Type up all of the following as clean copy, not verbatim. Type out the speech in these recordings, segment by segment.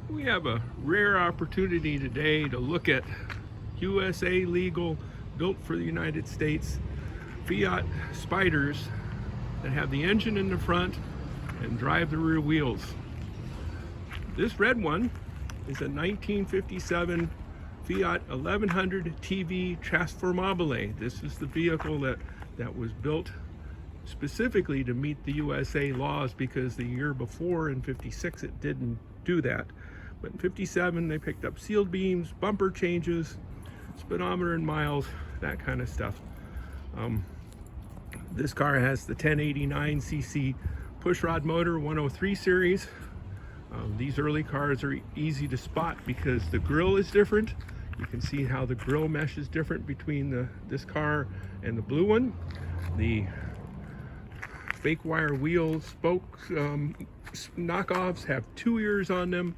We have a rare opportunity today to look at USA legal, built for the United States, Fiat Spiders that have the engine in the front and drive the rear wheels. This red one is a 1957 Fiat 1100 TV Trasformabile. This is the vehicle that was built specifically to meet the USA laws, because the year before in 56 it didn't do that. But in 57 they picked up sealed beams, bumper changes, speedometer and miles, that kind of stuff. This car has the 1089cc pushrod motor 103 series. These early cars are easy to spot because the grille is different. You can see how the grille mesh is different between this car and the blue one. The fake wire wheel spokes knockoffs have 2 ears on them.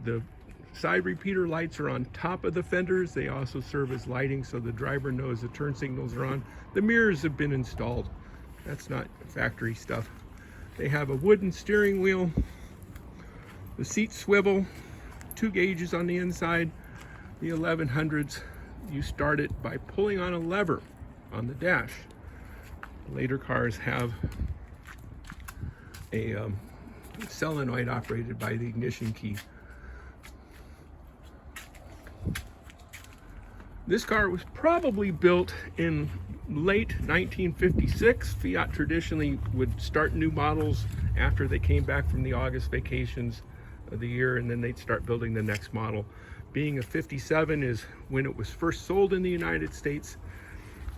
The side repeater lights are on top of the fenders. They also serve as lighting so the driver knows the turn signals are on. The mirrors have been installed. That's not factory stuff. They have a wooden steering wheel. The seats swivel, 2 gauges on the inside. The 1100s, you start it by pulling on a lever on the dash. Later cars have a solenoid operated by the ignition key. This car was probably built in late 1956. Fiat traditionally would start new models after they came back from the August vacations of the year, and then they'd start building the next model. Being a 57 is when it was first sold in the United States.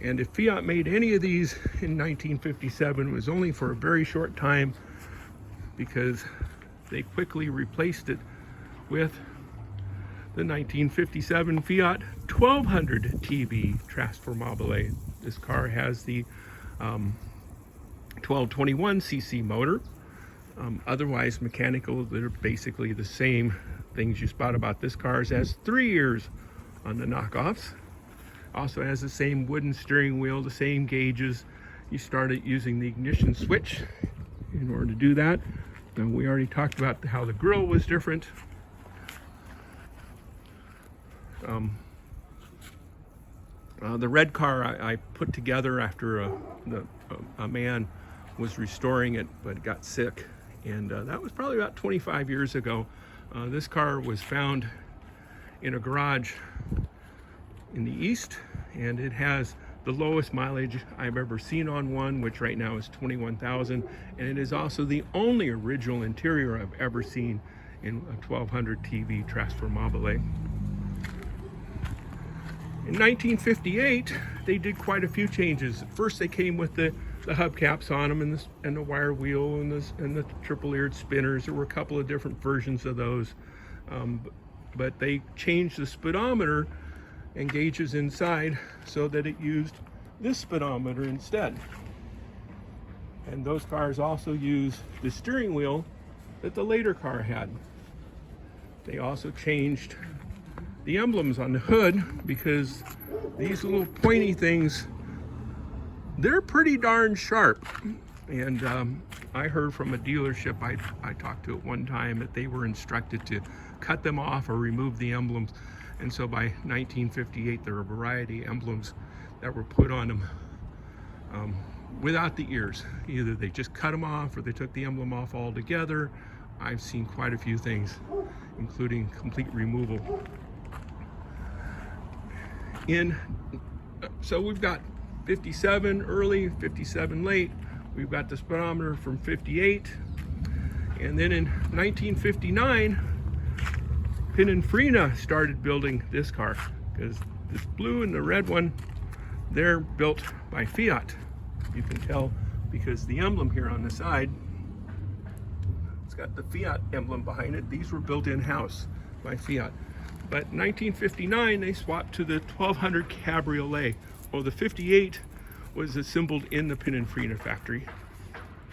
And if Fiat made any of these in 1957, it was only for a very short time, because they quickly replaced it with the 1957 Fiat 1200 TV Trasformabile. This car has the 1221cc motor. Otherwise mechanical, they're basically the same. Things you spot about this car is it has 3 ears on the knockoffs. Also has the same wooden steering wheel, the same gauges. You start it using the ignition switch in order to do that. And we already talked about how the grille was different. The red car I put together after a man was restoring it but got sick, and that was probably about 25 years ago. This car was found in a garage in the east, and it has the lowest mileage I've ever seen on one, which right now is 21,000, and it is also the only original interior I've ever seen in a 1200 TV Trasformabile. In 1958, they did quite a few changes. First, they came with the hubcaps on them and the wire wheel and the triple-eared spinners. There were a couple of different versions of those, but they changed the speedometer and gauges inside so that it used this speedometer instead. And those cars also use the steering wheel that the later car had. They also changed the emblems on the hood, because these little pointy things, they're pretty darn sharp. And I heard from a dealership I talked to at one time that they were instructed to cut them off or remove the emblems. And so by 1958, there were a variety of emblems that were put on them without the ears. Either they just cut them off or they took the emblem off altogether. I've seen quite a few things, including complete removal. So we've got 57 early, 57 late. We've got the speedometer from 58. And then in 1959, Pininfarina started building this car, because this blue and the red one, they're built by Fiat. You can tell because the emblem here on the side, it's got the Fiat emblem behind it. These were built in-house by Fiat. But in 1959, they swapped to the 1200 Cabriolet. Well, the 58 was assembled in the Pininfarina factory,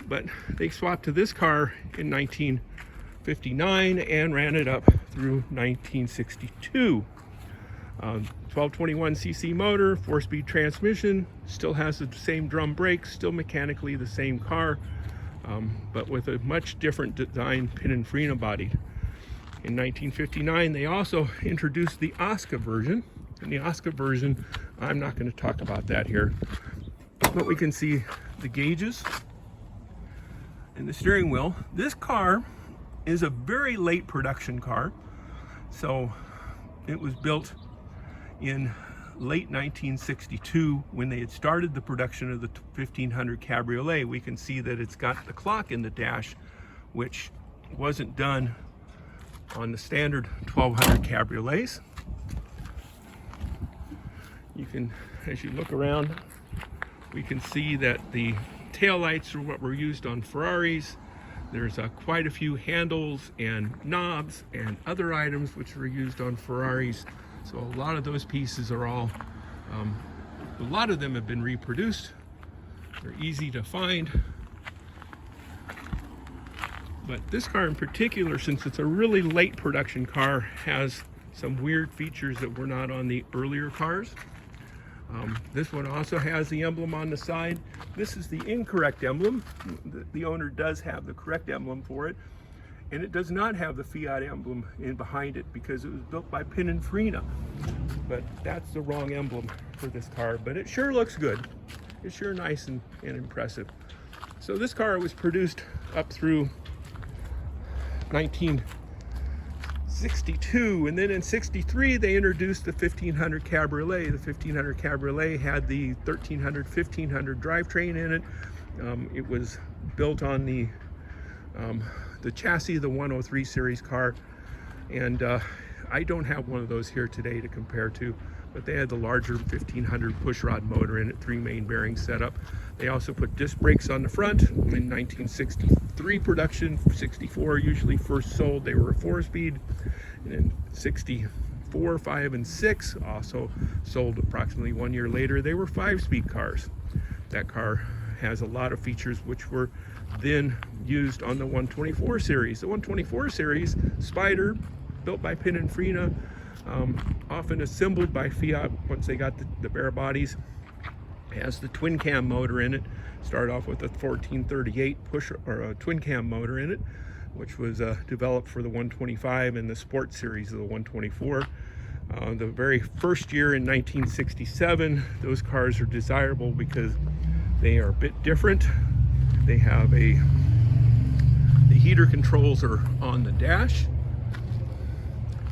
but they swapped to this car in 1959 and ran it up through 1962. 1221cc motor, 4-speed transmission, still has the same drum brakes, still mechanically the same car, but with a much different design Pininfarina body. In 1959, they also introduced the Oscar version. And the Oscar version, I'm not going to talk about that here, but we can see the gauges and the steering wheel. This car is a very late production car. So it was built in late 1962 when they had started the production of the 1500 Cabriolet. We can see that it's got the clock in the dash, which wasn't done on the standard 1200 Cabriolets. You can, as you look around, we can see that the taillights are what were used on Ferraris. There's quite a few handles and knobs and other items which were used on Ferraris. So a lot of those pieces are all, a lot of them have been reproduced. They're easy to find. But this car in particular, since it's a really late production car, has some weird features that were not on the earlier cars. This one also has the emblem on the side. This is the incorrect emblem. The owner does have the correct emblem for it, and it does not have the Fiat emblem in behind it because it was built by Pininfarina. But that's the wrong emblem for this car, but it sure looks good. It's sure nice and impressive. So this car was produced up through 1962, and then in 63 they introduced the 1500 Cabriolet. The 1500 Cabriolet had the 1500 drivetrain in it. It was built on the chassis of the 103 series car, and I don't have one of those here today to compare to, but they had the larger 1500 pushrod motor in it, 3 main bearings set up. They also put disc brakes on the front. In 1963 production, 64 usually first sold, they were a 4-speed. And in 64, 5, and 6 also sold approximately 1 year later. They were 5-speed cars. That car has a lot of features which were then used on the 124 series. The 124 series, Spider, built by Pininfarina, often assembled by Fiat once they got the bare bodies, has the twin cam motor in it. Started off with a 1438 twin cam motor in it, which was developed for the 125 and the Sport series of the 124. The very first year in 1967, those cars are desirable because they are a bit different. They have the heater controls are on the dash.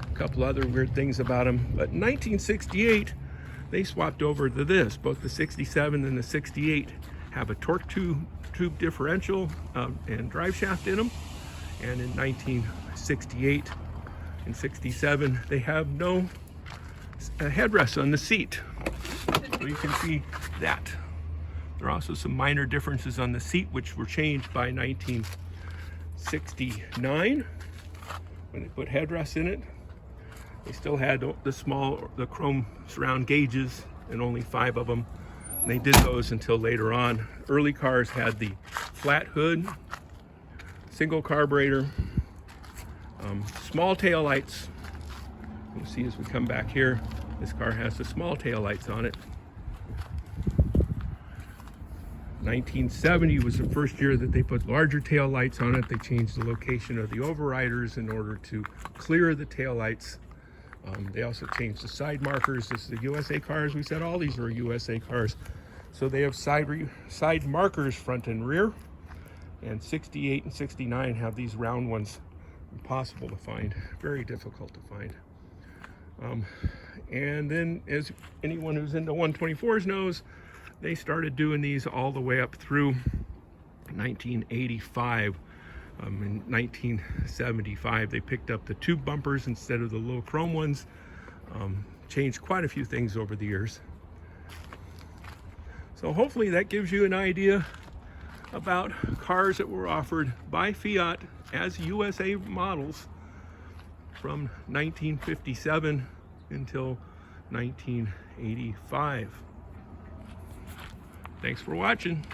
A couple other weird things about them, but in 1968 they swapped over to this. Both the 67 and the 68 have a torque tube differential and drive shaft in them. And in 1968 and 67, they have no headrest on the seat. So you can see that. There are also some minor differences on the seat, which were changed by 1969 when they put headrests in it. They still had the chrome surround gauges, and only 5 of them. And they did those until later on. Early cars had the flat hood, single carburetor, small tail lights. You'll see as we come back here, this car has the small tail lights on it. 1970 was the first year that they put larger tail lights on it. They changed the location of the overriders in order to clear the tail lights. They also changed the side markers. This is the USA cars. We said all these are USA cars. So they have side markers front and rear. And 68 and 69 have these round ones. Impossible to find, very difficult to find. And then, as anyone who's into 124s knows, they started doing these all the way up through 1985. In 1975, they picked up the tube bumpers instead of the little chrome ones. Changed quite a few things over the years. So hopefully that gives you an idea about cars that were offered by Fiat as USA models from 1957 until 1985. Thanks for watching.